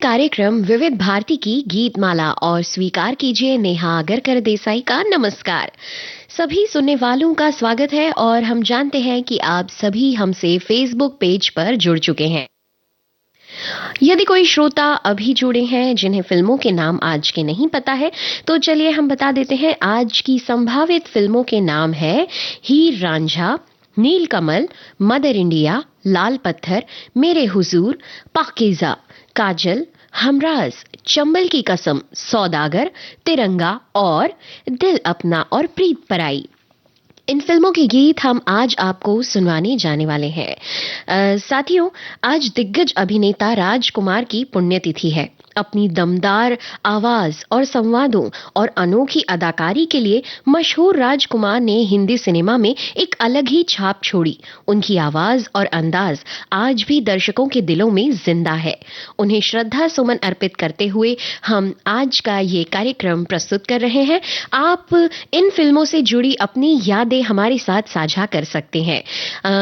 कार्यक्रम विविध भारती की गीतमाला और स्वीकार कीजिए नेहा आगरकर देसाई का नमस्कार। सभी सुनने वालों का स्वागत है और हम जानते हैं कि आप सभी हमसे फेसबुक पेज पर जुड़ चुके हैं। यदि कोई श्रोता अभी जुड़े हैं जिन्हें फिल्मों के नाम आज के नहीं पता है, तो चलिए हम बता देते हैं। आज की संभावित फिल्मों के नाम है हीर रांझा, नीलकमल, मदर इंडिया, लाल पत्थर, मेरे हुजूर, पाकीज़ा, काजल, हमराज, चंबल की कसम, सौदागर, तिरंगा और दिल अपना और प्रीत पराई। इन फिल्मों के गीत हम आज आपको सुनवाने जाने वाले हैं। साथियों, आज दिग्गज अभिनेता राजकुमार की पुण्यतिथि है। अपनी दमदार आवाज और संवादों और अनोखी अदाकारी के लिए मशहूर राजकुमार ने हिंदी सिनेमा में एक अलग ही छाप छोड़ी। उनकी आवाज और अंदाज आज भी दर्शकों के दिलों में जिंदा है। उन्हें श्रद्धा सुमन अर्पित करते हुए हम आज का ये कार्यक्रम प्रस्तुत कर रहे हैं। आप इन फिल्मों से जुड़ी अपनी यादें हमारे साथ साझा कर सकते हैं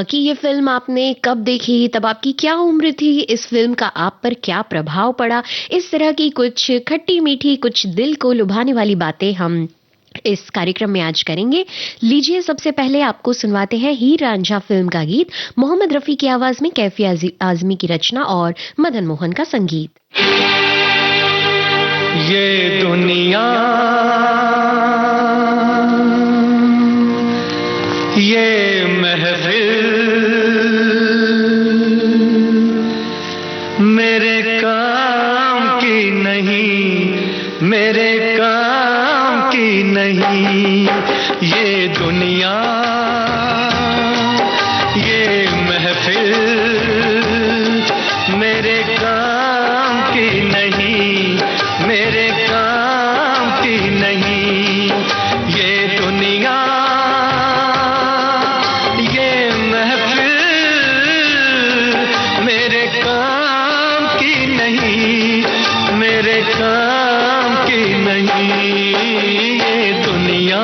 कि ये फिल्म आपने कब देखी, तब आपकी क्या उम्र थी, इस फिल्म का आप पर क्या प्रभाव पड़ा। इस तरह की कुछ खट्टी मीठी, कुछ दिल को लुभाने वाली बातें हम इस कार्यक्रम में आज करेंगे। लीजिए, सबसे पहले आपको सुनवाते हैं हीर रांझा फिल्म का गीत, मोहम्मद रफी की आवाज में कैफी आजमी की रचना और मदन मोहन का संगीत। ये दुनिया, ये महफिल मेरे काम की नहीं, मेरे काम की नहीं। ये दुनिया, ये महफिल मेरे काम की नहीं, मेरे काम की नहीं। ये दुनिया, ये महफिल मेरे काम की नहीं, मेरे काम की नहीं। ये दुनिया,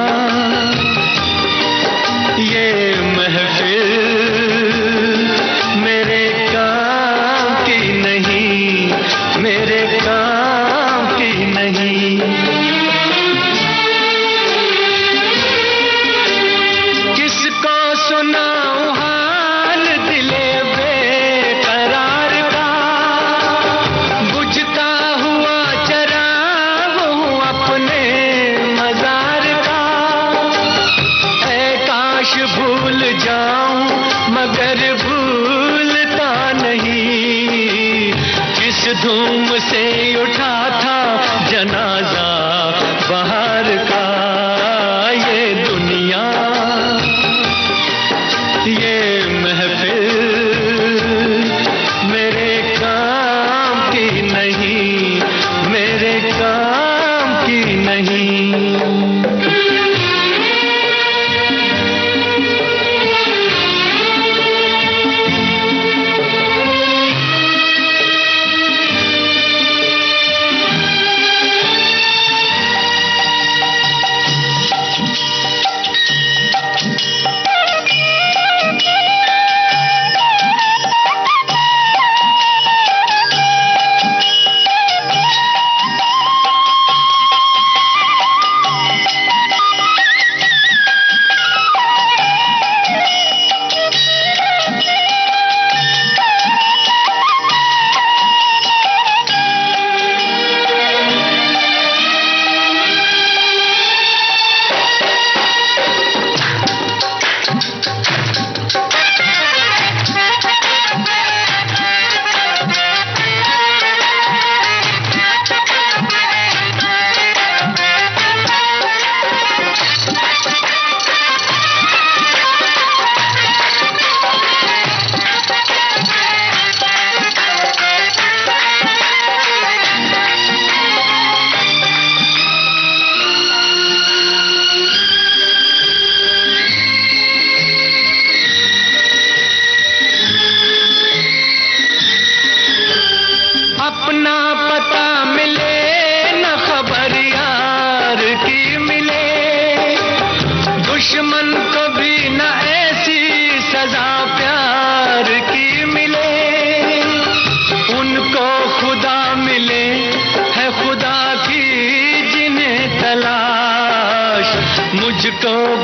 ये महफिल मेरे काम की नहीं, मेरे काम की नहीं। किसको सुनाऊं हाल दिले बेकरार का, बुझता हुआ चराग हूँ अपने मजार का। ऐ काश भूल जाऊं मगर भूलता नहीं, किस धूम से उठा था जनाजा बाहर का। ये दुनिया, ये महफिल मेरे काम की नहीं, मेरे काम की नहीं। अपना पता मिले न खबर यार की मिले, दुश्मन को भी न ऐसी सजा प्यार की मिले। उनको खुदा मिले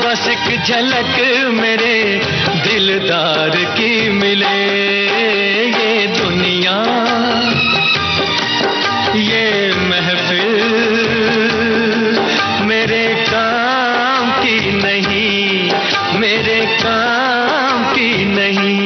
बस एक झलक मेरे दिलदार की मिले। ये दुनिया, ये महफिल मेरे काम की नहीं, मेरे काम की नहीं।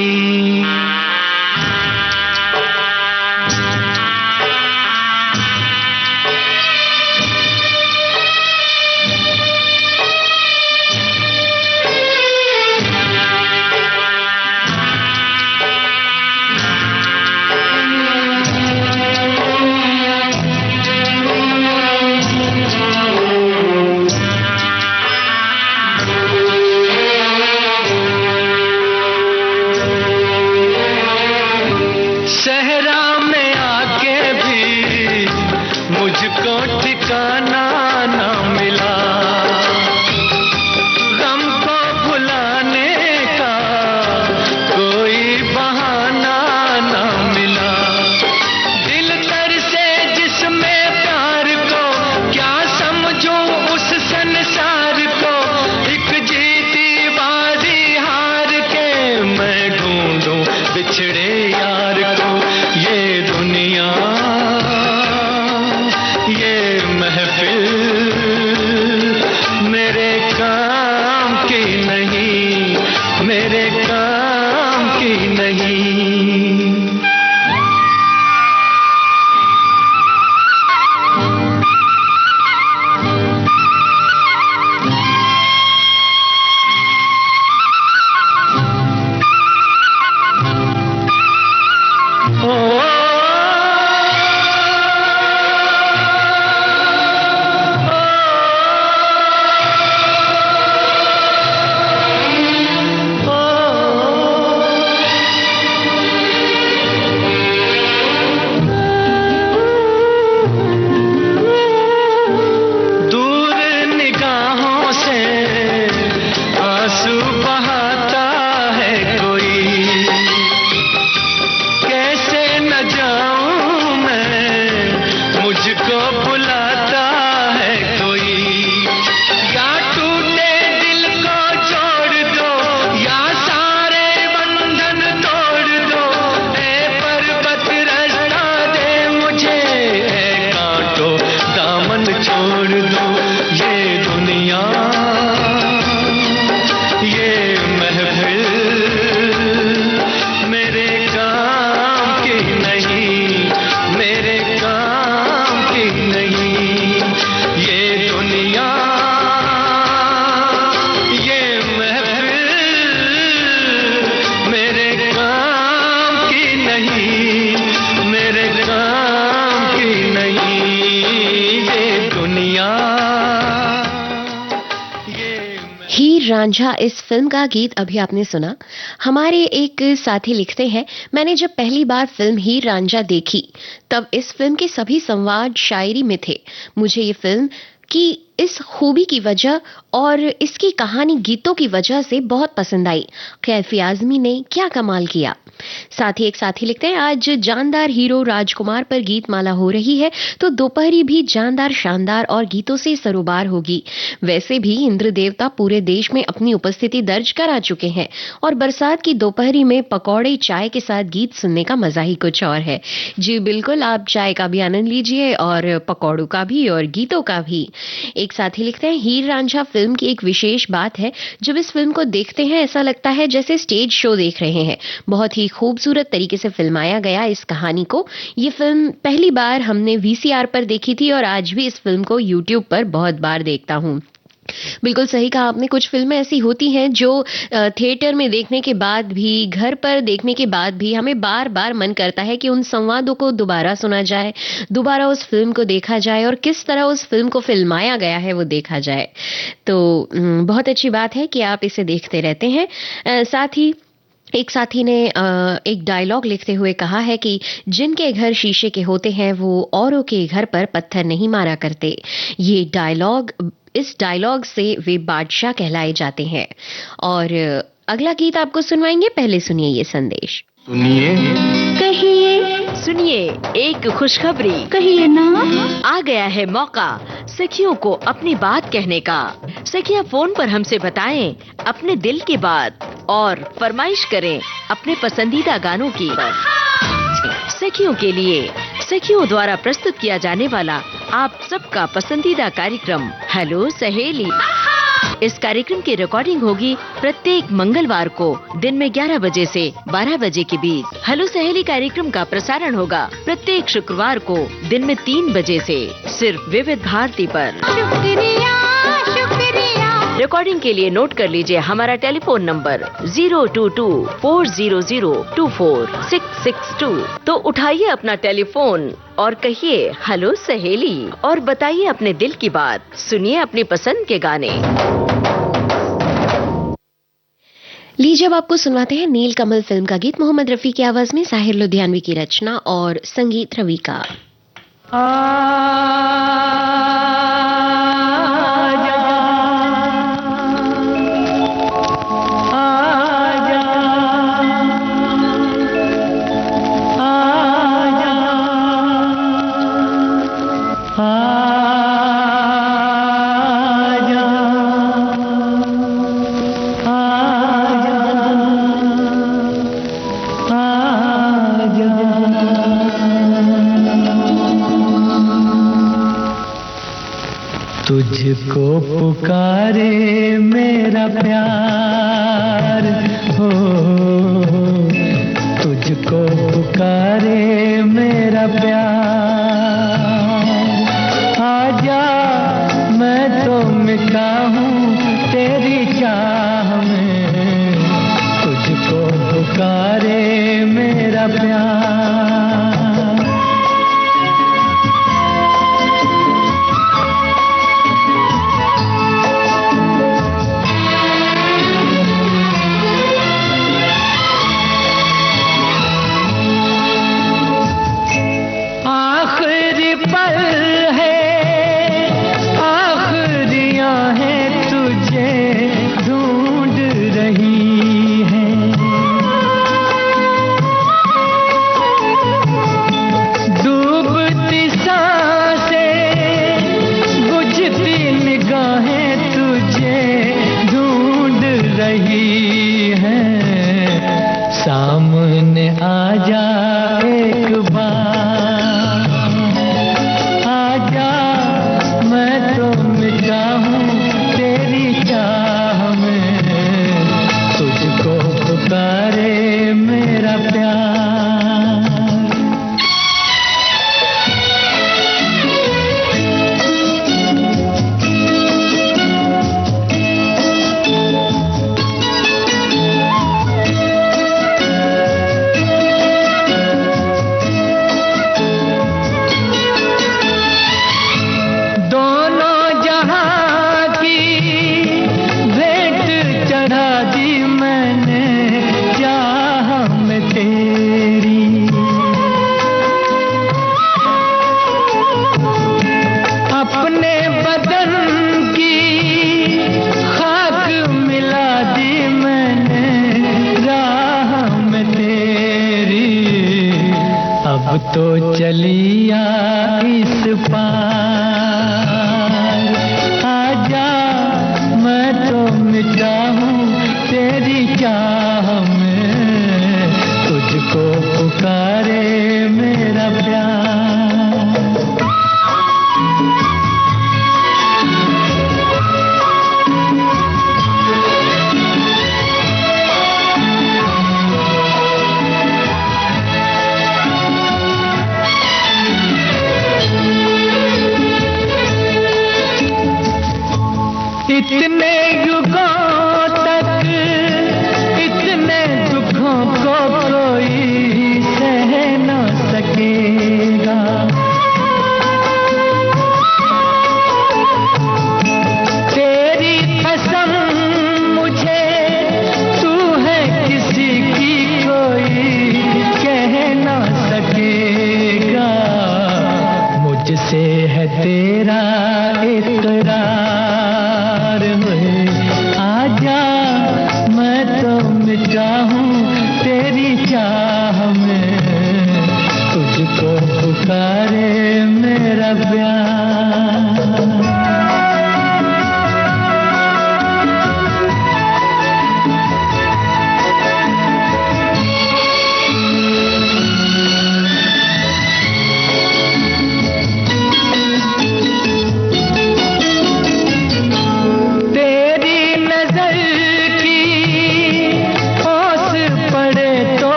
रांझा इस फिल्म का गीत अभी आपने सुना। हमारे एक साथी लिखते हैं, मैंने जब पहली बार फिल्म हीर रांझा देखी तब इस फिल्म के सभी संवाद शायरी में थे। मुझे ये फिल्म की इस खूबी की वजह और इसकी कहानी गीतों की वजह से बहुत पसंद आई। कैफी आजमी ने क्या कमाल किया। साथ ही एक साथी लिखते हैं, आज जानदार हीरो राजकुमार पर गीत माला हो रही है तो दोपहरी भी जानदार शानदार और गीतों से सरोबार होगी। वैसे भी इंद्र देवता पूरे देश में अपनी उपस्थिति दर्ज करा चुके हैं और बरसात की दोपहरी में पकौड़े चाय के साथ गीत सुनने का मजा ही कुछ और है। जी बिल्कुल, आप चाय का भी आनंद लीजिए और पकौड़ों का भी और गीतों का भी। एक साथी लिखते हैं, हीर रांझा फिल्म की एक विशेष बात है, जब इस फिल्म को देखते हैं ऐसा लगता है जैसे स्टेज शो देख रहे हैं। बहुत ही खूबसूरत तरीके से फिल्माया गया इस कहानी को। ये फिल्म पहली बार हमने वीसीआर पर देखी थी और आज भी इस फिल्म को यूट्यूब पर बहुत बार देखता हूं। बिल्कुल सही कहा आपने। कुछ फिल्में ऐसी होती हैं जो थिएटर में देखने के बाद भी, घर पर देखने के बाद भी हमें बार बार मन करता है कि उन संवादों को दोबारा सुना जाए, दोबारा उस फिल्म को देखा जाए और किस तरह उस फिल्म को फिल्माया गया है वो देखा जाए। तो बहुत अच्छी बात है कि आप इसे देखते रहते हैं। साथ ही एक साथी ने एक डायलॉग लिखते हुए कहा है कि जिनके घर शीशे के होते हैं वो औरों के घर पर पत्थर नहीं मारा करते। ये डायलॉग, इस डायलॉग से वे बादशाह कहलाए जाते हैं। और अगला गीत आपको सुनवाएंगे, पहले सुनिए ये संदेश। सुनिए, कहिए, सुनिए एक खुशखबरी। कहिए ना। आ गया है मौका सखियों को अपनी बात कहने का। सखियां फोन पर हमसे बताएं अपने दिल की बात और फरमाइश करें अपने पसंदीदा गानों की। सखियों के लिए सखियों द्वारा प्रस्तुत किया जाने वाला आप सबका पसंदीदा कार्यक्रम हेलो सहेली। इस कार्यक्रम की रिकॉर्डिंग होगी प्रत्येक मंगलवार को दिन में 11 बजे से 12 बजे के बीच। हेलो सहेली कार्यक्रम का प्रसारण होगा प्रत्येक शुक्रवार को दिन में 3 बजे से सिर्फ विविध भारती पर। शुक्रिया शुक्रिया। रिकॉर्डिंग के लिए नोट कर लीजिए हमारा टेलीफोन नंबर 022-400-24662। तो उठाइए अपना टेलीफोन और कहिए हेलो सहेली और बताइए अपने दिल की बात। सुनिए अपनी पसंद के गाने। लीजिए अब आपको सुनवाते हैं नील कमल फिल्म का गीत मोहम्मद रफी की आवाज में, साहिर लुधियानवी की रचना और संगीत रवि का। तुझको पुकारे मेरा प्यार हो, तुझको पुकारे मेरा प्यार। आजा मैं तो मिटा हूँ तेरी चाह में, तुझको पुकारे मेरा प्यार। सामने आजा एक बार, आजा मैं तो मिटा हूँ तेरी चाह में, तुझको पुकारे मेरा प्यार। अब तो चलिया इस पार, आजा मैं तो मिटा हूँ तेरी चाह में, तुझको पुकारे मेरा प्यार। इतने युगों तक इतने दुखों को कोई सह न सकेगा, तेरी कसम मुझे तू है किसी की कोई कह न सकेगा, मुझसे है तेरा इकरार, आजा मैं तो मिटा हूँ तेरी चाह में, तुझको पुकारे मेरा प्यार।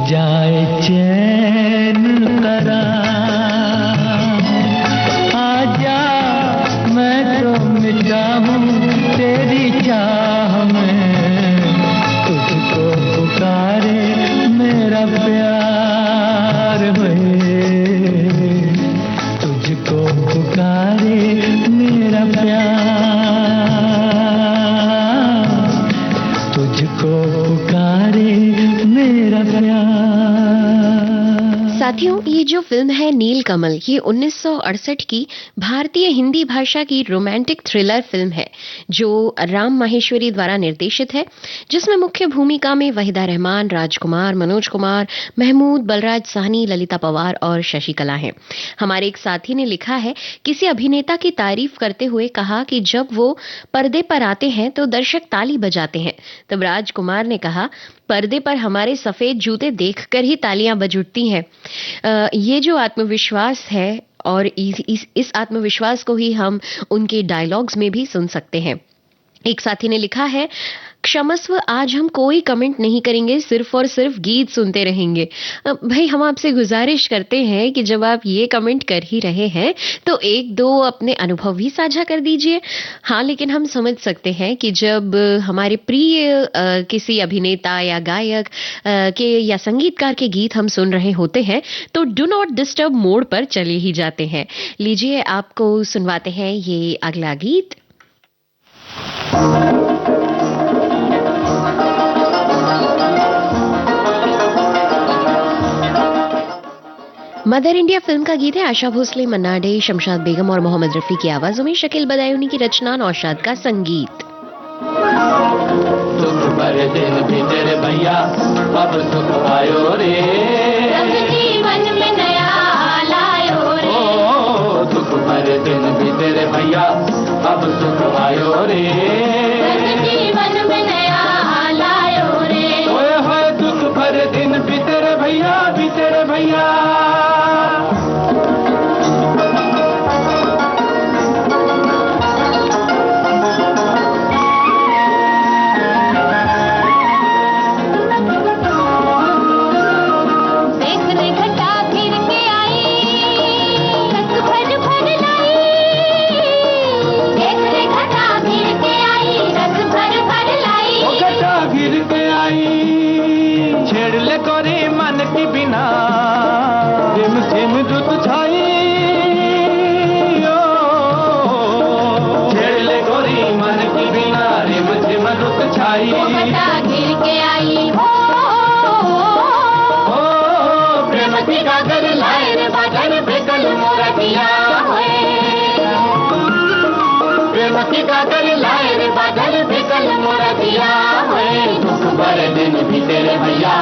जाए चैन करार, आजा मैं तो मिटा हूँ तेरी चाह में, तुझको पुकारे मेरा प्यार है, तुझको पुकारे मेरा प्यार, तुझको पुकारे मेरा प्यार। साथियों, ये जो फिल्म है नीलकमल, ये 1968 की भारतीय हिंदी भाषा की रोमांटिक थ्रिलर फिल्म है जो राम माहेश्वरी द्वारा निर्देशित है, जिसमें मुख्य भूमिका में वहीदा रहमान, राजकुमार, मनोज कुमार, महमूद, बलराज साहनी, ललिता पवार और शशिकला हैं। हमारे एक साथी ने लिखा है, किसी अभिनेता की तारीफ करते हुए कहा कि जब वो पर्दे पर आते हैं तो दर्शक ताली बजाते हैं। तब राजकुमार ने कहा, पर्दे पर हमारे सफेद जूते देखकर ही तालियां बज उठती हैं। ये जो आत्मविश्वास है और इस आत्मविश्वास को ही हम उनके डायलॉग्स में भी सुन सकते हैं। एक साथी ने लिखा है, क्षमस्व, आज हम कोई कमेंट नहीं करेंगे, सिर्फ और सिर्फ गीत सुनते रहेंगे। भाई, हम आपसे गुजारिश करते हैं कि जब आप ये कमेंट कर ही रहे हैं तो एक दो अपने अनुभव भी साझा कर दीजिए। हाँ, लेकिन हम समझ सकते हैं कि जब हमारे प्रिय किसी अभिनेता या गायक के या संगीतकार के गीत हम सुन रहे होते हैं तो डू नॉट डिस्टर्ब मोड पर चले ही जाते हैं। लीजिए, आपको सुनवाते हैं ये अगला गीत। मदर इंडिया फिल्म का गीत है। आशा भोसले, मन्ना डे, शमशाद बेगम और मोहम्मद रफी की आवाजों में, शकील बदायूनी की रचना, नौशाद का संगीत। दुख भरे दिन भी तेरे भैया, अब सुख आयो रे, जीवन में नया लायो रे। ओ दुख भरे दिन भी तेरे भैया, अब सुख आयो रे, जीवन में नया लायो रे। ओए होए दुख भरे दिन भी तेरे भैया, भी तेरे भैया। दिन भी तेरे भैया,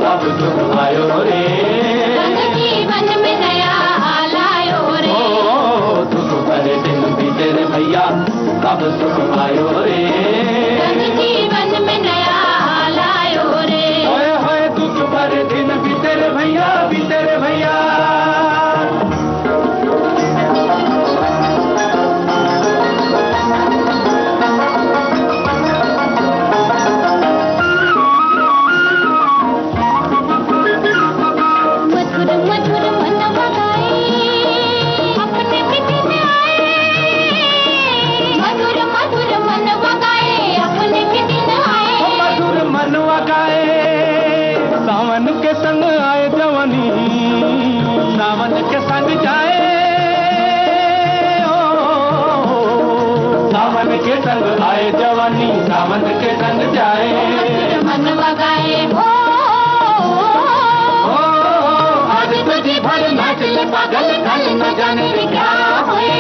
अब सुख आयो रे, जीवन में नया लायो रे। ओ दुख भरे दिन भी तेरे भैया, अब सुख आयो रे, जीवन में नया लायो रे। ओए होए दुख भरे दिन भी तेरे भैया, भी तेरे भैया। के संग आए जवानी, सावन के संग जाए, मन लगाए हो। पागल कल न जाने क्या होए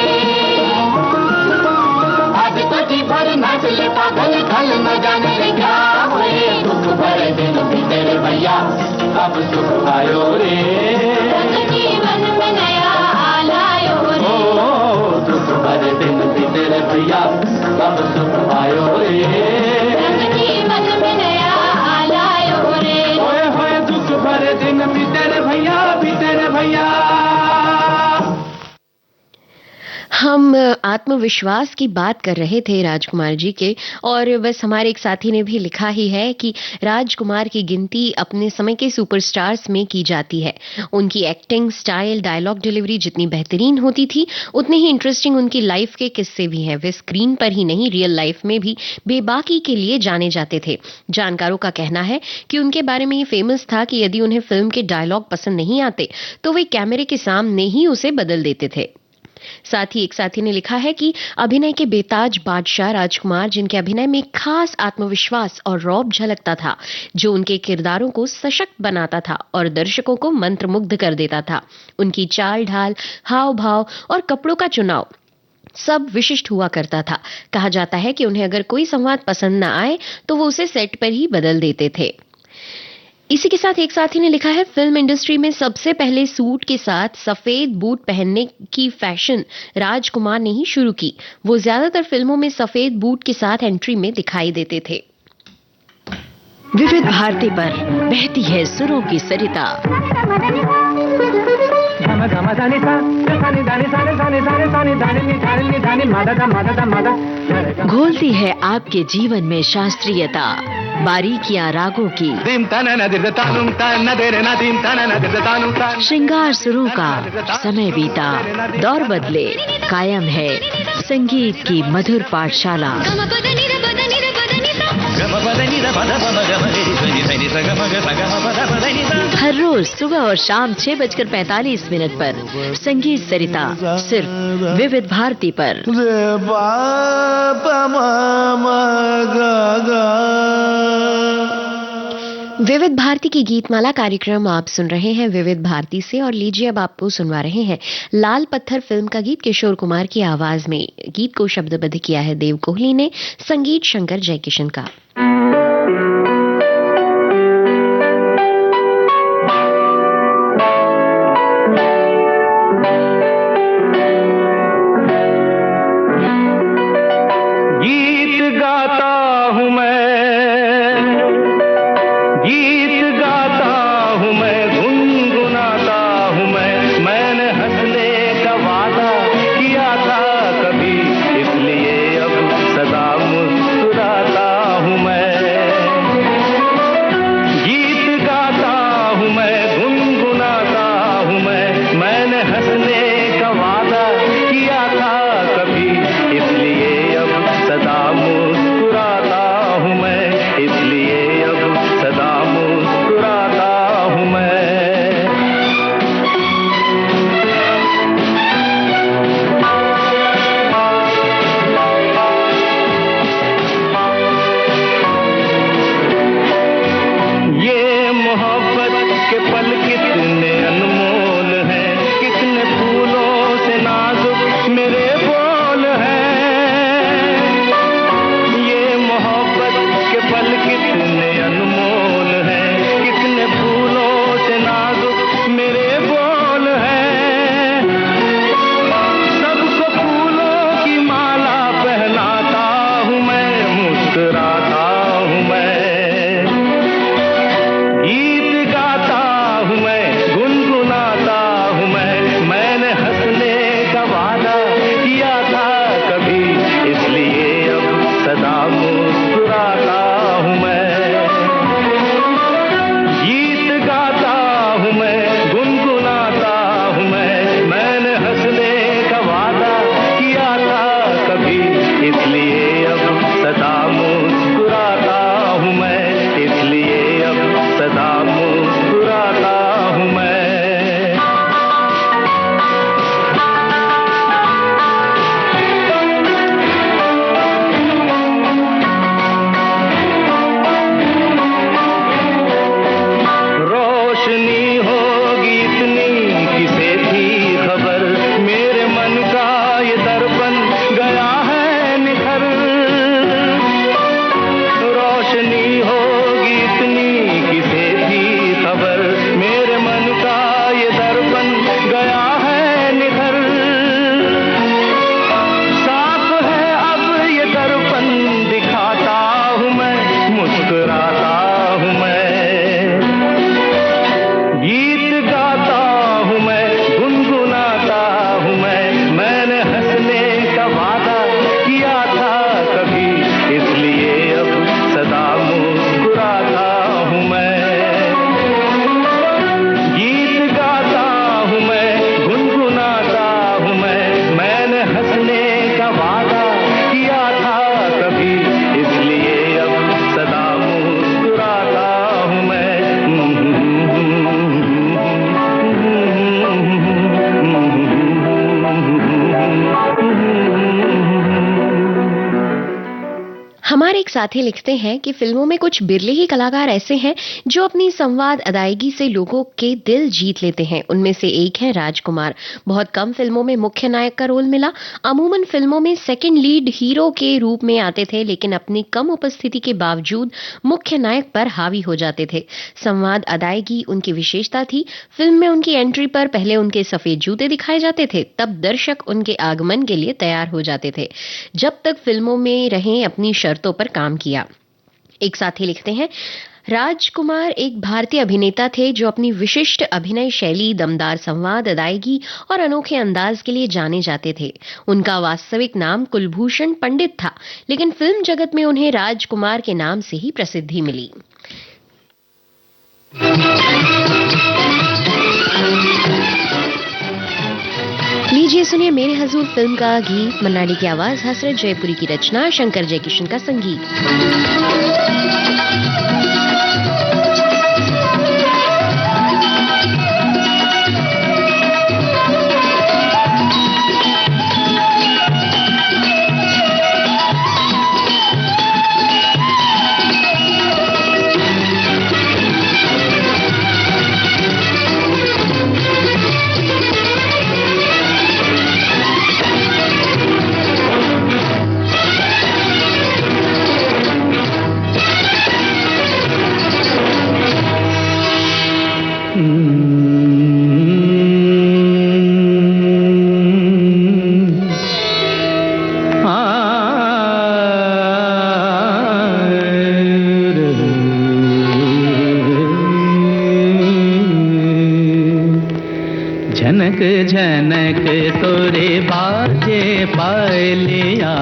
आज तो जी भर नाच ले पागल कल न जाने क्या होए दुख भरे दिन बीते भैया अब सुख आयो रे जीवन में नया लायो रे दुख भरे दिन बीते भैया अब सुख आयो रे जीवन में नया लायो रे होए होए दुख भरे दिन बीते भैया हम आत्मविश्वास की बात कर रहे थे राजकुमार जी के, और बस हमारे एक साथी ने भी लिखा ही है कि राजकुमार की गिनती अपने समय के सुपरस्टार्स में की जाती है। उनकी एक्टिंग स्टाइल, डायलॉग डिलीवरी जितनी बेहतरीन होती थी, उतने ही इंटरेस्टिंग उनकी लाइफ के किस्से भी हैं। वे स्क्रीन पर ही नहीं, रियल लाइफ में भी बेबाकी के लिए जाने जाते थे। जानकारों का कहना है कि उनके बारे में ये फेमस था कि यदि उन्हें फिल्म के डायलॉग पसंद नहीं आते तो वे कैमरे के सामने ही उसे बदल देते थे। साथ ही एक साथी ने लिखा है कि अभिनय के बेताज बादशाह राजकुमार, जिनके अभिनय में खास आत्मविश्वास और रौब झलकता था, जो उनके किरदारों को सशक्त बनाता था और दर्शकों को मंत्रमुग्ध कर देता था। उनकी चाल ढाल, हाव भाव और कपड़ों का चुनाव सब विशिष्ट हुआ करता था। कहा जाता है कि उन्हें अगर कोई संवाद पसंद न आए तो वो उसे सेट पर ही बदल देते थे। इसी के साथ एक साथी ने लिखा है, फिल्म इंडस्ट्री में सबसे पहले सूट के साथ सफेद बूट पहनने की फैशन राजकुमार ने ही शुरू की। वो ज्यादातर फिल्मों में सफेद बूट के साथ एंट्री में दिखाई देते थे। विविध भारती पर बहती है सुरों की सरिता। घोलती है आपके जीवन में शास्त्रीयता, बारीकियां रागों की, श्रृंगार सुरों का। समय बीता, दौर बदले, कायम है संगीत की मधुर पाठशाला। हर रोज सुबह और शाम 6:45 पर संगीत सरिता, सिर्फ विविध भारती पर। विविध भारती की गीतमाला कार्यक्रम आप सुन रहे हैं विविध भारती से, और लीजिए अब आपको सुनवा रहे हैं लाल पत्थर फिल्म का गीत किशोर कुमार की आवाज में। गीत को शब्दबद्ध किया है देव कोहली ने, संगीत शंकर जयकिशन का। हमारे एक साथी लिखते हैं कि फिल्मों में कुछ बिरले ही कलाकार ऐसे हैं जो अपनी संवाद अदायगी से लोगों के दिल जीत लेते हैं। उनमें से एक है राजकुमार। बहुत कम फिल्मों में मुख्य नायक का रोल मिला। अमूमन फिल्मों में सेकंड लीड हीरो के रूप में आते थे, लेकिन अपनी कम उपस्थिति के बावजूद मुख्य नायक पर हावी हो जाते थे। संवाद अदायगी उनकी विशेषता थी। फिल्म में उनकी एंट्री पर पहले उनके सफेद जूते दिखाए जाते थे, तब दर्शक उनके आगमन के लिए तैयार हो जाते थे। जब तक फिल्मों में रहे अपनी शर्तों पर काम किया। एक साथी लिखते हैं, राजकुमार एक भारतीय अभिनेता थे जो अपनी विशिष्ट अभिनय शैली, दमदार संवाद अदायगी और अनोखे अंदाज के लिए जाने जाते थे। उनका वास्तविक नाम कुलभूषण पंडित था, लेकिन फिल्म जगत में उन्हें राजकुमार के नाम से ही प्रसिद्धि मिली। लीजिए सुनिए मेरे हजूर फिल्म का गीत। मन्ना डे की आवाज, हसरत जयपुरी की रचना, शंकर जयकिशन का संगीत। झनक झनक तोरे बाजे पायलिया,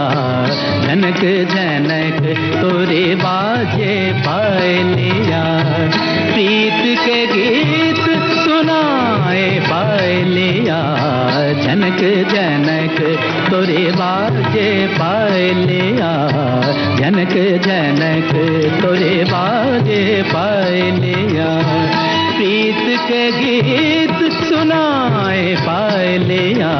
झनक झनक तोरे बाजे पायलिया, प्रीत के गीत सुनाए पायलिया, झनक झनक तोरे बाजे पायलिया, झनक झनक तोरे बाजे पायलिया, प्रीत के गीत सुनाए पायलिया,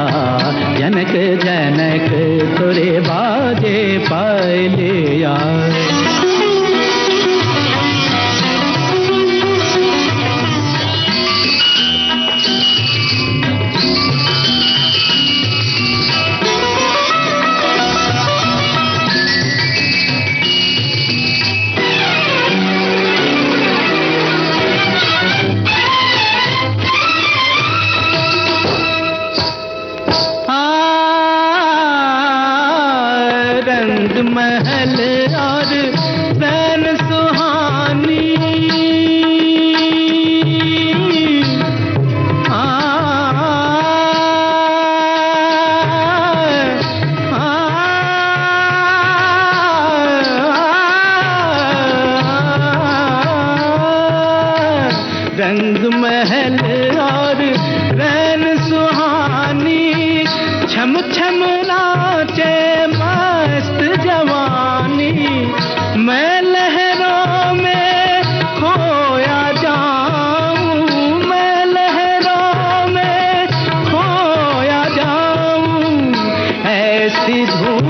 जनक जनक तोरे बाजे पायलिया। महल और रैन सुहानी, रंग महल और रैन सुहानी, छम छम नाचे मस्त जवानी, मैं लहरों में खोया जाऊं, मैं लहरों में खोया जाऊं, ऐसी धूम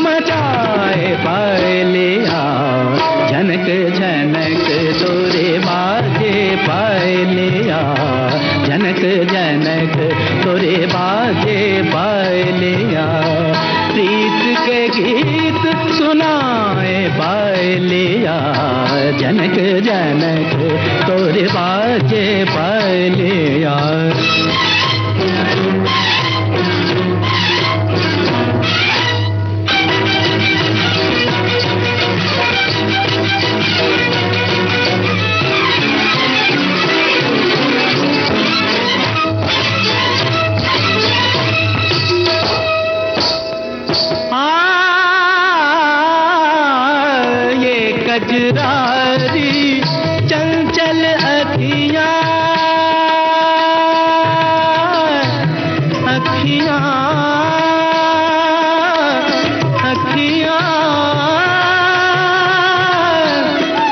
मचाए पायलिया, झनक झनक तोरे बाजे पायलिया, झनक झनक तोरे बाजे पायलिया, प्रीत के गीत सुनाए पायलिया, जनक जनक तोरे बाजे पायलिया। कजरारी चंचल अखियाँ, अखियाँ अखियाँ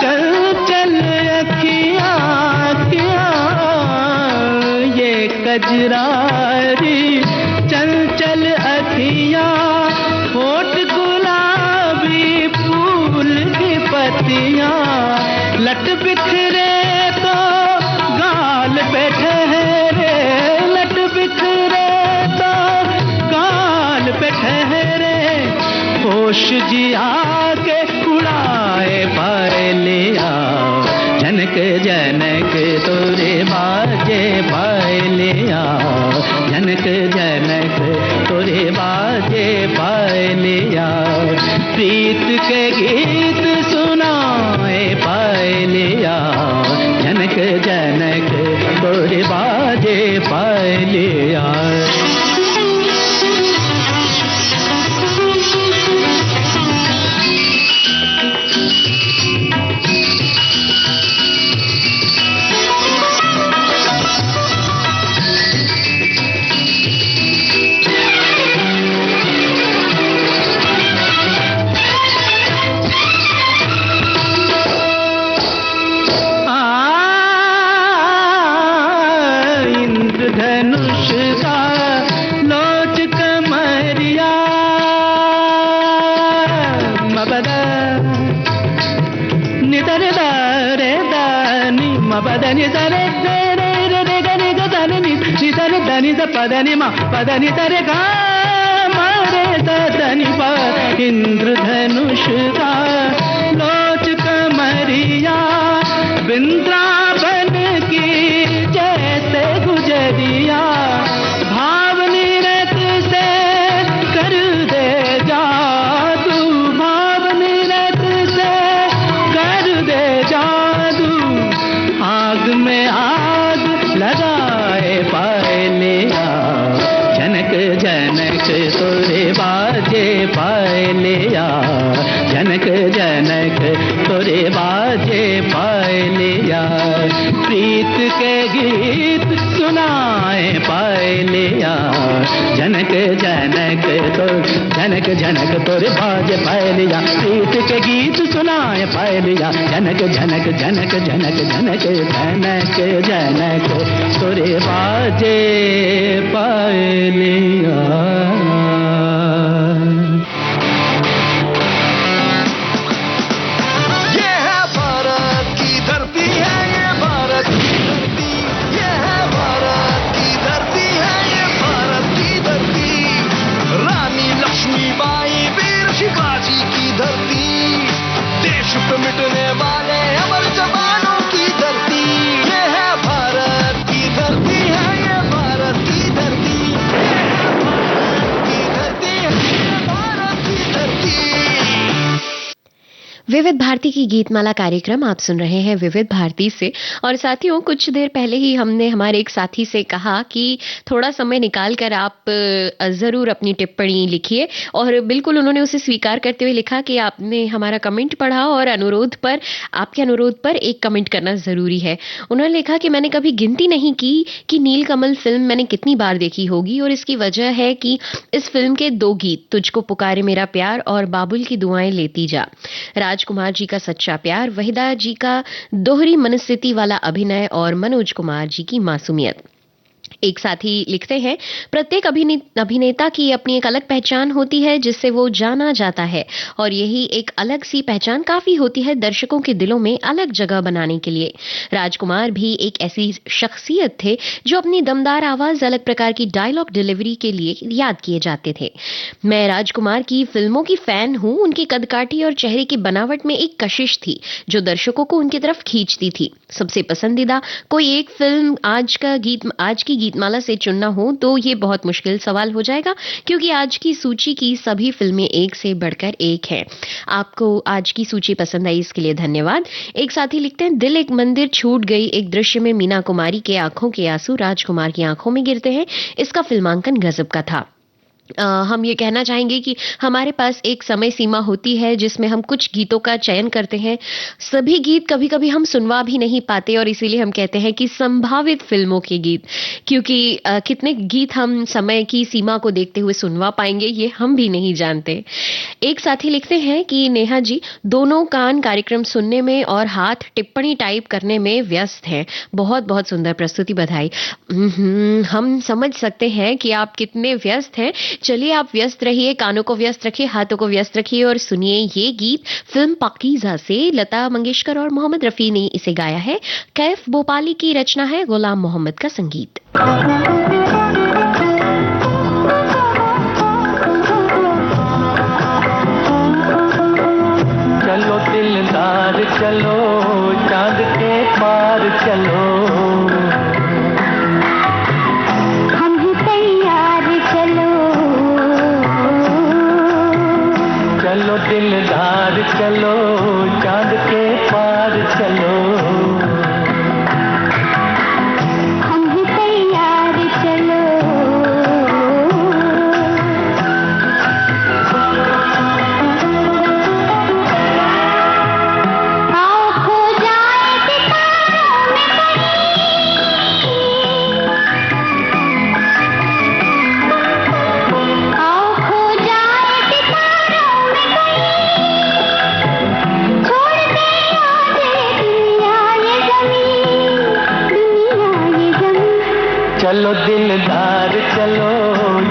चंचल अखियाँ, अखियाँ ये कजरारी चंचल अखियाँ, होठ गुलाबी फूल बिखरे तो गाल पे ठहरे, लट बिखरे तो गाल पे ठहरे, होश जिया के उड़ाए पायलिया, जनक जनक तोरे बाजे पायलिया, जनक जनक तोरे बाजे पायलिया, प्रीत के गीत सुनाए पायलिया, जनक जनक तोरे बाजे पायलिया। धनुष का लोच कमरिया, मबद निदर दारे दानी मबद निदर रे रे गनि गदनि निदर दनि द पदनि मा पदनि दरे गा मारे दनि पा, इंद्रधनुष का लोच कमरिया, वृंदावन की जैसे गुजरिया, भावनी रत से कर दे जादू, भावनी रत से कर दे जादू, आग में आग लगाए पायलिया, जनक जनक तोरे बाजे पायलिया, जनक जनक तोरे बाजे पायलिया, प्रीत के गीत सुनाए पायलिया, जनक जनक तो जनक जनक तोरे बाजे पायलिया, प्रीत के गीत सुनाए पायलिया, जनक जनक जनक जनक जनक जनक जनक तोरे बाजे पायलिया। मिटने वाले अमर जवानों की धरती, ये है भारत की धरती, है ये भारत की धरती, ये है भारत की धरती, है ये भारत की धरती। विविध भारती की गीतमाला कार्यक्रम आप सुन रहे हैं विविध भारती से। और साथियों, कुछ देर पहले ही हमने हमारे एक साथी से कहा कि थोड़ा समय निकाल कर आप ज़रूर अपनी टिप्पणी लिखिए, और बिल्कुल उन्होंने उसे स्वीकार करते हुए लिखा कि आपने हमारा कमेंट पढ़ा और आपके अनुरोध पर एक कमेंट करना ज़रूरी है। उन्होंने लिखा कि मैंने कभी गिनती नहीं की कि नीलकमल फिल्म मैंने कितनी बार देखी होगी, और इसकी वजह है कि इस फिल्म के 2 गीत, तुझको पुकारे मेरा प्यार और बाबुल की दुआएं लेती जा, राजकुमार जी का सच्चा प्यार, वहीदा जी का दोहरी मनस्थिति वाला अभिनय और मनोज कुमार जी की मासूमियत। एक साथी लिखते हैं, प्रत्येक अभिनेता की अपनी एक अलग पहचान होती है जिससे वो जाना जाता है, और यही एक अलग सी पहचान काफी होती है दर्शकों के दिलों में अलग जगह बनाने के लिए। राजकुमार भी एक ऐसी शख्सियत थे जो अपनी दमदार आवाज, अलग प्रकार की डायलॉग डिलीवरी के लिए याद किए जाते थे। मैं राजकुमार की फिल्मों की फैन हूं। उनकी कदकाठी और चेहरे की बनावट में एक कशिश थी जो दर्शकों को उनकी तरफ खींचती थी। सबसे पसंदीदा कोई एक फिल्म आज की गीतमाला से चुनना हो तो ये बहुत मुश्किल सवाल हो जाएगा, क्योंकि आज की सूची की सभी फिल्में एक से बढ़कर एक हैं। आपको आज की सूची पसंद आई, इसके लिए धन्यवाद। एक साथी लिखते हैं, दिल एक मंदिर छूट गई एक दृश्य में मीना कुमारी के आंखों के आंसू राजकुमार की आंखों में गिरते हैं। इसका फिल्मांकन गजब का था। हम ये कहना चाहेंगे कि हमारे पास एक समय सीमा होती है जिसमें हम कुछ गीतों का चयन करते हैं। सभी गीत कभी कभी हम सुनवा भी नहीं पाते, और इसीलिए हम कहते हैं कि संभावित फिल्मों के गीत, क्योंकि कितने गीत हम समय की सीमा को देखते हुए सुनवा पाएंगे ये हम भी नहीं जानते। एक साथी लिखते हैं कि नेहा जी दोनों कान कार्यक्रम सुनने में और हाथ टिप्पणी टाइप करने में व्यस्त हैं। बहुत बहुत सुंदर प्रस्तुति, बधाई। हम समझ सकते हैं कि आप कितने व्यस्त हैं, चलिए आप व्यस्त रहिए, कानों को व्यस्त रखिए, हाथों को व्यस्त रखिए और सुनिए ये गीत फिल्म पाकीज़ा से। लता मंगेशकर और मोहम्मद रफी ने इसे गाया है। कैफ भोपाली की रचना है, गुलाम मोहम्मद का संगीत। चलो दिलदार चलो, चांद के पार चलो, हम ही तैयार चलो, चलो दिलदार चलो, चांद के पार चलो, हम ही तैयार चलो। आओ खो जाए सितारों में कहीं, आओ खो जाए सितारों में कहीं, छोड़ दे आजे दुनिया ये ज़मीन, दुनिया ये ज़मीन। चलो दिलदार चलो,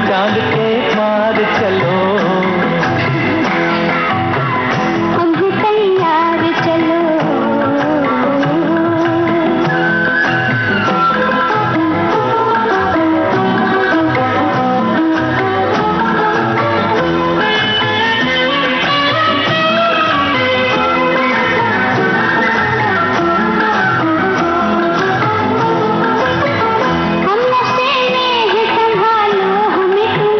चांद के पार चलो, हम ही तैयार चलो। हम नशे में है, संभालो हमें तुम,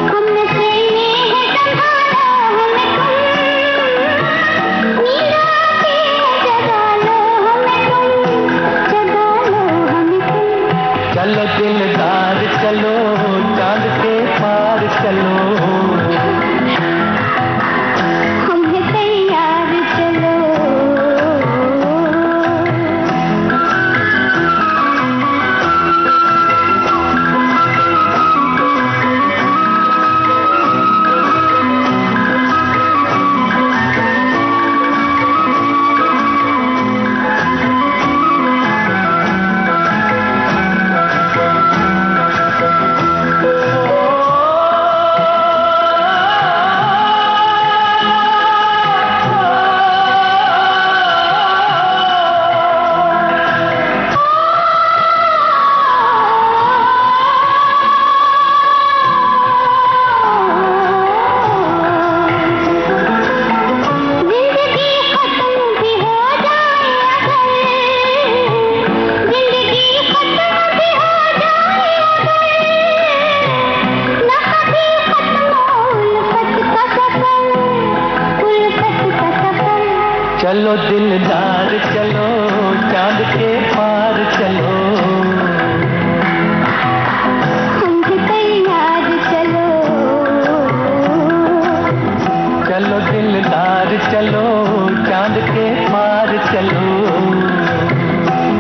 हम नशे में है, संभालो हमें तुम। नींद आती है, जगा लो हमें तुम, जगा लो हमें तुम। चलो दिलदार चलो, चांद के पार चलो, हम है तैयार चलो। जिंदगी खत्म भी हो जाए अगर, जिंदगी खत्म भी हो जाए अगर, ना कभी खत्म उल्फत का सफर, उल्फत का सफर। चलो दिलदार चलो, चांद के पार चलो, हम है तैयार चलो। चलो दिलदार चलो, चांद के पार चलो,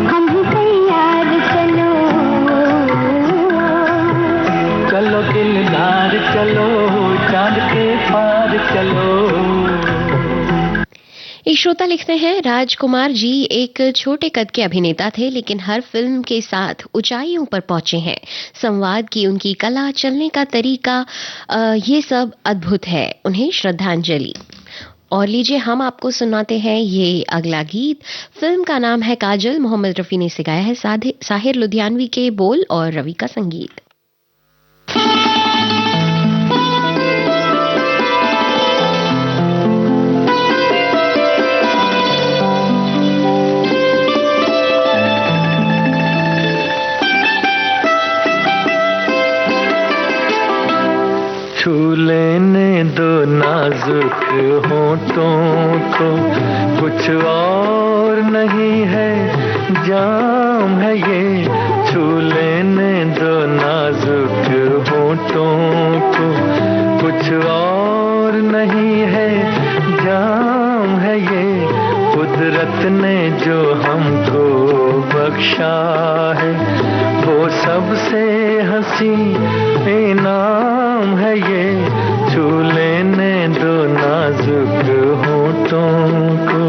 हम ही तैयार चलो। चलो दिलदार चलो, चांद के पार चलो। एक श्रोता लिखते हैं, राजकुमार जी एक छोटे कद के अभिनेता थे, लेकिन हर फिल्म के साथ ऊंचाइयों पर पहुंचे हैं। संवाद की उनकी कला, चलने का तरीका, ये सब अद्भुत है। उन्हें श्रद्धांजलि। और लीजिए हम आपको सुनाते हैं ये अगला गीत। फिल्म का नाम है काजल, मोहम्मद रफी ने इसे गाया है। साहिर लुधियानवी के बोल और रवि का संगीत। छू लेने दो नाजुक होठों को, कुछ और नहीं है, जाम है ये। छू लेने दो नाजुक होठों को, कुछ और नहीं है, जाम है ये। कुदरत ने जो हमको बख्शा है, वो सबसे हंसी इनाम है ये। छू लेने दो नाजुक होठों को।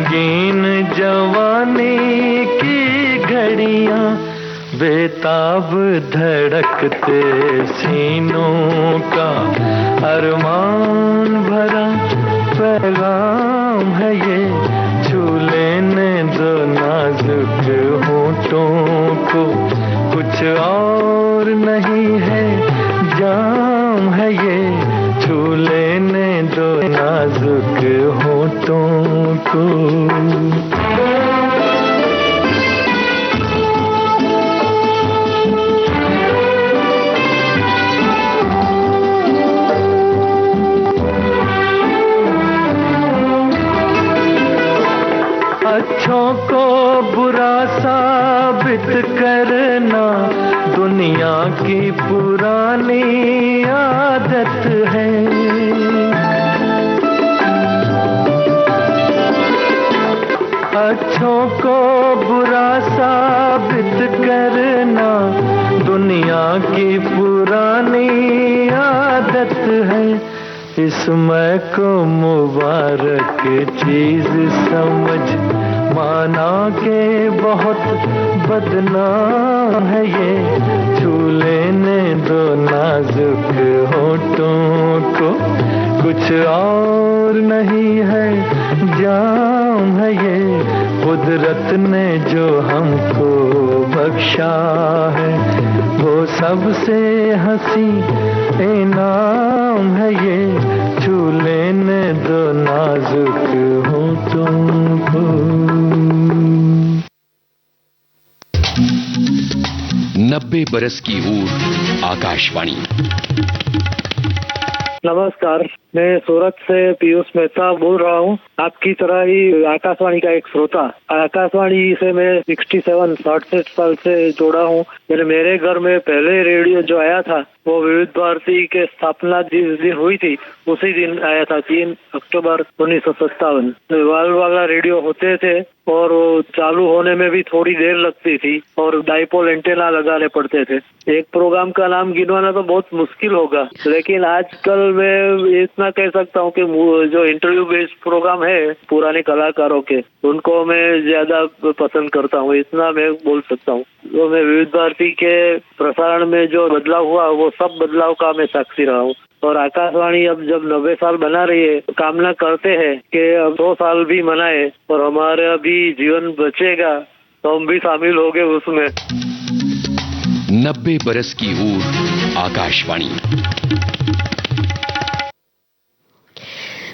रंगीन जवानी की घड़ियां, बेताब धड़कते सीनों का अरमान भरा पैगाम है ये, छू लेने दो नाजुक होठों को, कुछ और नहीं है जाम है ये, छू लेने दो नाजुक होठों को। अच्छों को बुरा साबित करना दुनिया की पुरानी आदत है। अच्छों को बुरा साबित करना दुनिया की पुरानी आदत है। इसमें को मुबारक चीज समझ माना के बहुत बदनाम है ये, छू लेने दो नाजुक होठों को, कुछ और नहीं है जाम है ये, कुदरत ने जो हमको बख्शा है वो सबसे हंसी इनाम है ये, छू लेने दो नाजुक होठों को। 90 बरस की ऊर आकाशवाणी। नमस्कार, मैं सूरत से पीयूष मेहता बोल रहा हूँ। आपकी तरह ही आकाशवाणी का एक श्रोता। आकाशवाणी से मैं 67 साल से जुड़ा हूँ। मेरे घर में पहले रेडियो जो आया था वो विविध भारती के स्थापना जिस दिन हुई थी उसी दिन आया था, 3 अक्टूबर 1957। वाल वाला रेडियो होते थे और वो चालू होने में भी थोड़ी देर लगती थी और डाइपोल एंटेना लगाने पड़ते थे। एक प्रोग्राम का नाम गिनवाना तो बहुत मुश्किल होगा, लेकिन आजकल मैं इतना कह सकता हूँ कि जो इंटरव्यू बेस्ड प्रोग्राम है पुराने कलाकारों के, उनको मैं ज्यादा पसंद करता हूँ, इतना मैं बोल सकता हूँ। तो मैं विविध भारती के प्रसारण में जो बदलाव हुआ वो सब बदलाव का मैं साक्षी रहा हूँ। और आकाशवाणी अब जब 90 साल बना रही है, कामना करते हैं कि अब 100 साल भी मनाए और हमारा भी जीवन बचेगा तो हम भी शामिल होंगे उसमें। 90 बरस की ऊर आकाशवाणी।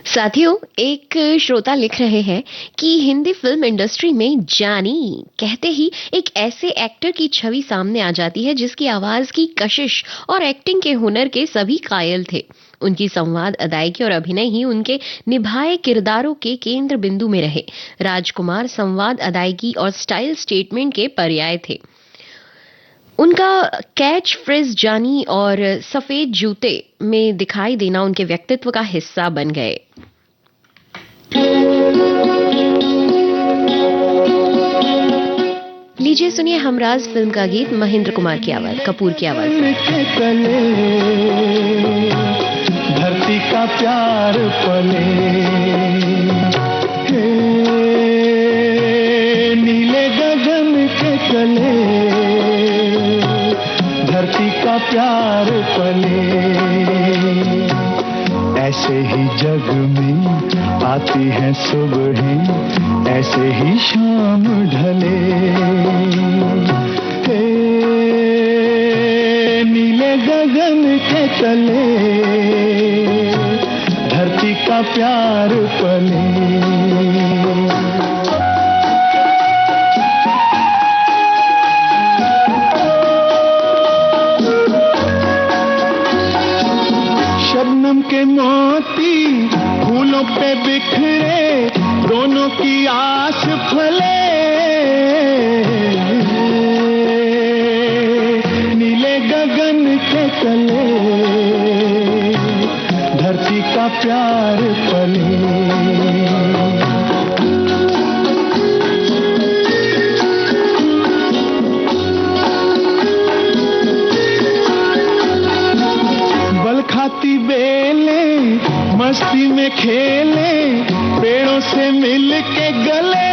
साथियों, एक श्रोता लिख रहे हैं कि हिंदी फिल्म इंडस्ट्री में जानी कहते ही एक ऐसे एक्टर की छवि सामने आ जाती है जिसकी आवाज की कशिश और एक्टिंग के हुनर के सभी कायल थे। उनकी संवाद, अदायगी और अभिनय ही उनके निभाए किरदारों के केंद्र बिंदु में रहे। राजकुमार संवाद, अदायगी और स्टाइल स्टेटमेंट के पर्याय थे। उनका कैच फ्रेज जानी और सफेद जूते में दिखाई देना उनके व्यक्तित्व का हिस्सा बन गए। लीजिए सुनिए हमराज फिल्म का गीत महेंद्र कुमार की आवाज, कपूर की आवाज में। धरती का प्यार पले, नीले गगन के तले, धरती का प्यार पले, ऐसे ही जग में आती है सुबह, ऐसे ही शाम ढले, नीले गगन के तले, धरती का प्यार पले। के मोती फूलों पे बिखरे, दोनों की आस फले, नीले गगन के तले, धरती का प्यार पले। खाती बेले मस्ती में खेले, पेड़ों से मिल के गले,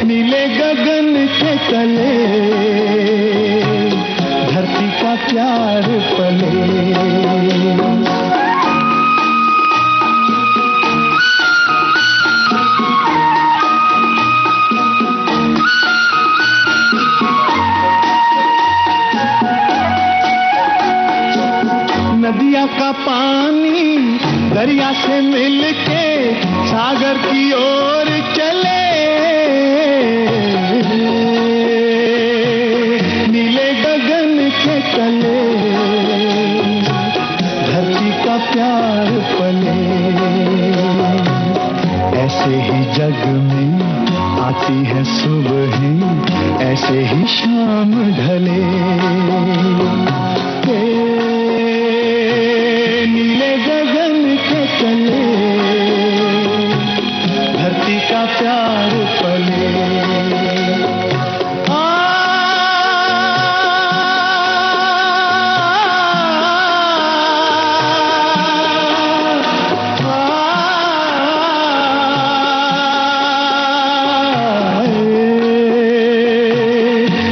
नीले गगन के तले धरती का प्यार पले। नदिया का पानी दरिया से मिलके सागर की ओर चले, नीले गगन के तले धरती का प्यार पले। ऐसे ही जग में आती है सुबह, ऐसे ही शाम ढले। नीले गगन के तले धरती का प्यार पले।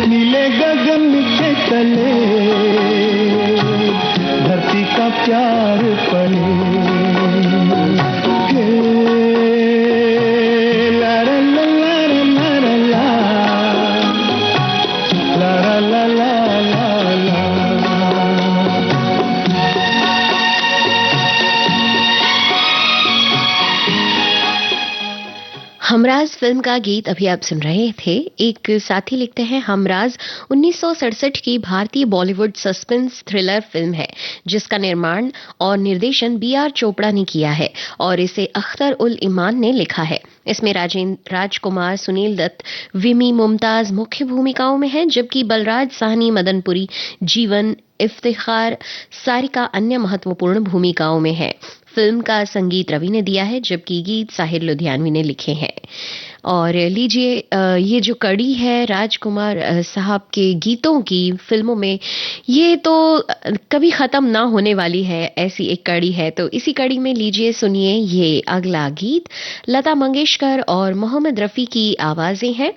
नीले गगन के तले धरती का प्यार पले। ला ला ला ला ला ला ला ला ला ला ला। हमराज फिल्म का गीत अभी आप सुन रहे थे। एक साथी लिखते हैं, हमराज 1967 की भारतीय बॉलीवुड सस्पेंस थ्रिलर फिल्म है जिसका निर्माण और निर्देशन B.R. चोपड़ा ने किया है और इसे अख्तर उल ईमान ने लिखा है। इसमें राजकुमार, सुनील दत्त, विमी मुमताज मुख्य भूमिकाओं में हैं, जबकि बलराज साहनी, मदनपुरी, जीवन, इफ्तिखार, सारिका अन्य महत्वपूर्ण भूमिकाओं में हैं। फिल्म का संगीत रवि ने दिया है, जबकि गीत साहिर लुधियानवी ने लिखे हैं। और लीजिए, ये जो कड़ी है राजकुमार साहब के गीतों की फिल्मों में, ये तो कभी ख़त्म ना होने वाली है, ऐसी एक कड़ी है। तो इसी कड़ी में लीजिए सुनिए ये अगला गीत। लता मंगेशकर और मोहम्मद रफ़ी की आवाज़ें हैं।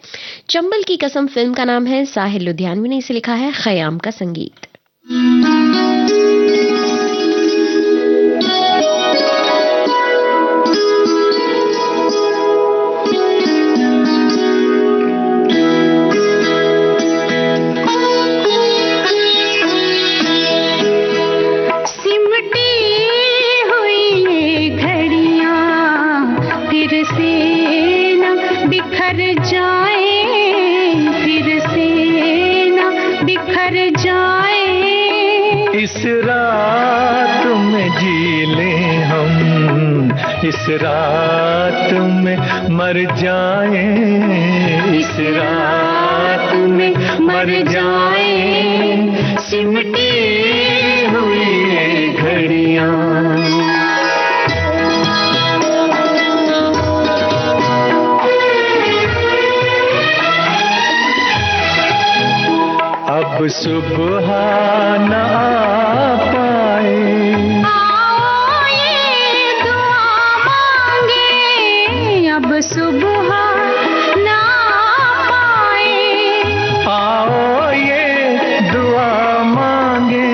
चंबल की कसम फिल्म का नाम है, साहिर लुधियानवी ने इसे लिखा है, ख़याम का संगीत। इस रात में जी लें हम, इस रात में मर जाएं, इस रात में मर जाएं, सिमटी हुई ये घड़ियां। अब सुबह न आ पाए, आओ ये दुआ मांगे, अब सुबह न आ पाए, आओ ये दुआ मांगे,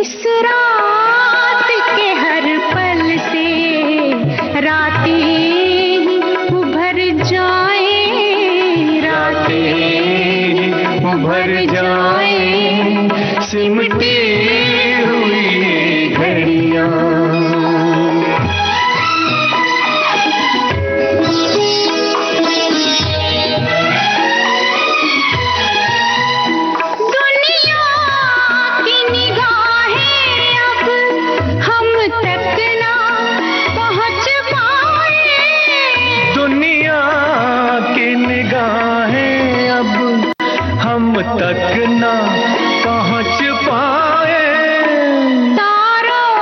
इस रात के हर पल से रातें ही उभर जाएं, रातें भर जाएं, सिमटी हुई घड़ियां। दुनिया की निगाहें अब हम तक ना पहुंच पाए, दुनिया की निगाहें अब हम तक ना पहुंच पाए, तारों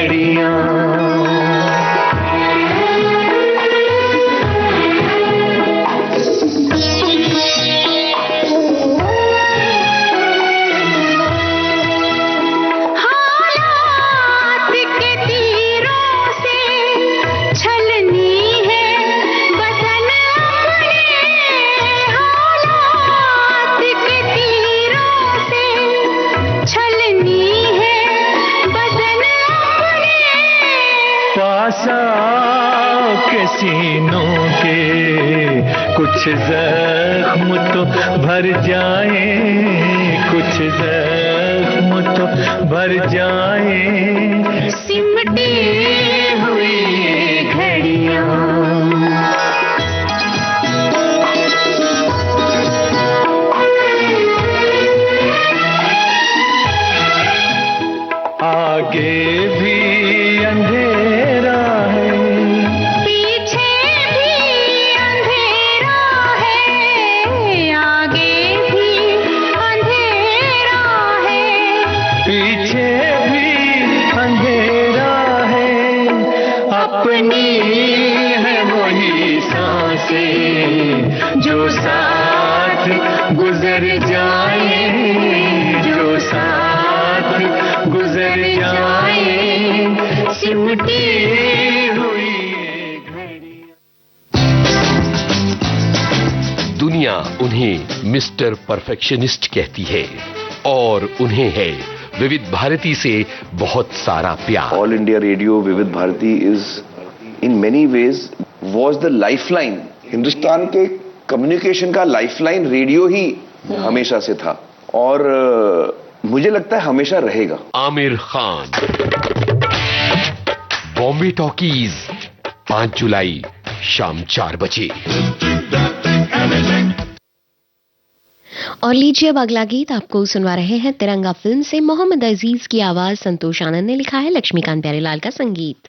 घड़ियां। के सीनों के कुछ जख्म तो भर जाए, कुछ जख्म तो भर जाए, सिमटी हुई घड़ियां। आगे भी अंधेरा है, पीछे भी अंधेरा है, आगे भी अंधेरा है, पीछे भी अंधेरा है, अपनी है वही सांसें जो साथ गुजर जाए, जो साथ गुजर जाए, सिमटी हुई घड़ियां। दुनिया उन्हें मिस्टर परफेक्शनिस्ट कहती है और उन्हें है विविध भारती से बहुत सारा प्यार। All India Radio Vividh Bharati is in many ways was the lifeline. Hindustan के कम्युनिकेशन का लाइफलाइन रेडियो ही हमेशा से था और मुझे लगता है हमेशा रहेगा। आमिर खान, बॉम्बे टॉकीज, 5 जुलाई शाम 4 बजे। और लीजिए अब अगला गीत आपको सुनवा रहे हैं तिरंगा फिल्म से। मोहम्मद अजीज की आवाज संतोष आनंद ने लिखा है, लक्ष्मीकांत प्यारेलाल का संगीत।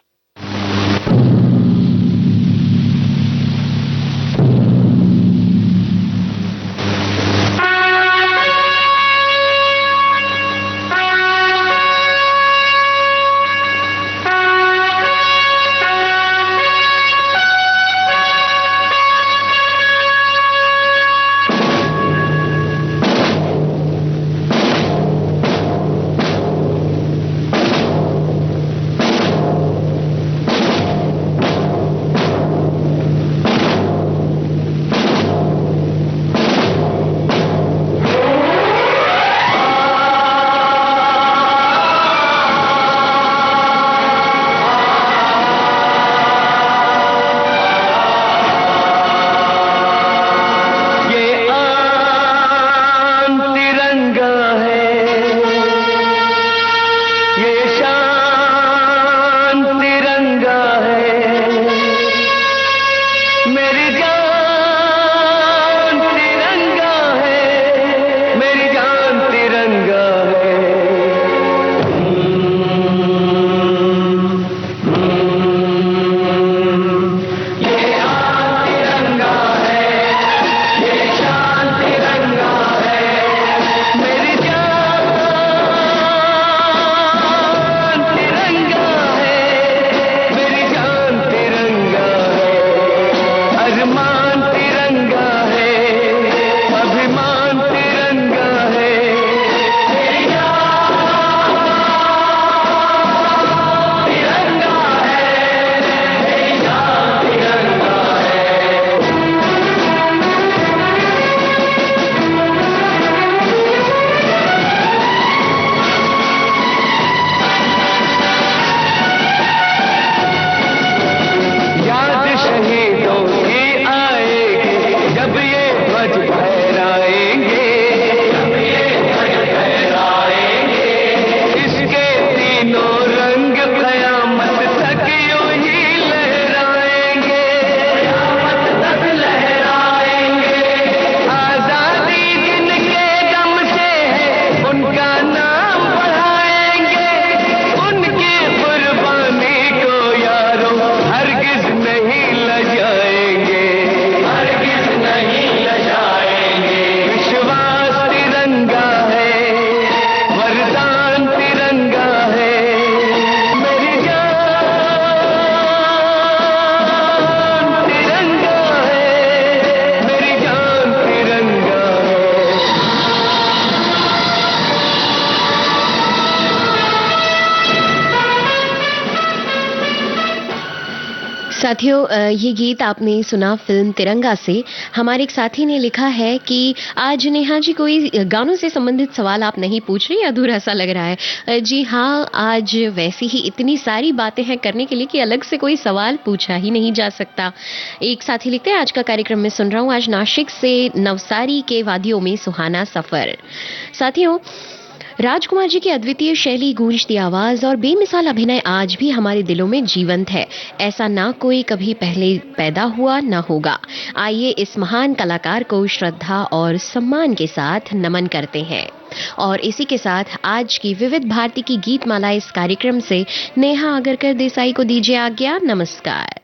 साथियों, ये गीत आपने सुना फिल्म तिरंगा से। हमारे एक साथी ने लिखा है कि आज नेहा जी कोई गानों से संबंधित सवाल आप नहीं पूछ रही, अधूरा सा लग रहा है। जी हाँ, आज वैसी ही इतनी सारी बातें हैं करने के लिए कि अलग से कोई सवाल पूछा ही नहीं जा सकता। एक साथी लिखते हैं, आज का कार्यक्रम में सुन रहा हूँ, आज नासिक से नवसारी के वादियों में सुहाना सफर। साथियों, राजकुमार जी की अद्वितीय शैली, गूंजती आवाज और बेमिसाल अभिनय आज भी हमारे दिलों में जीवंत है। ऐसा ना कोई कभी पहले पैदा हुआ ना होगा। आइए इस महान कलाकार को श्रद्धा और सम्मान के साथ नमन करते हैं। और इसी के साथ आज की विविध भारती की गीतमाला इस कार्यक्रम से नेहा आगरकर देसाई को दीजिए आज्ञा। नमस्कार।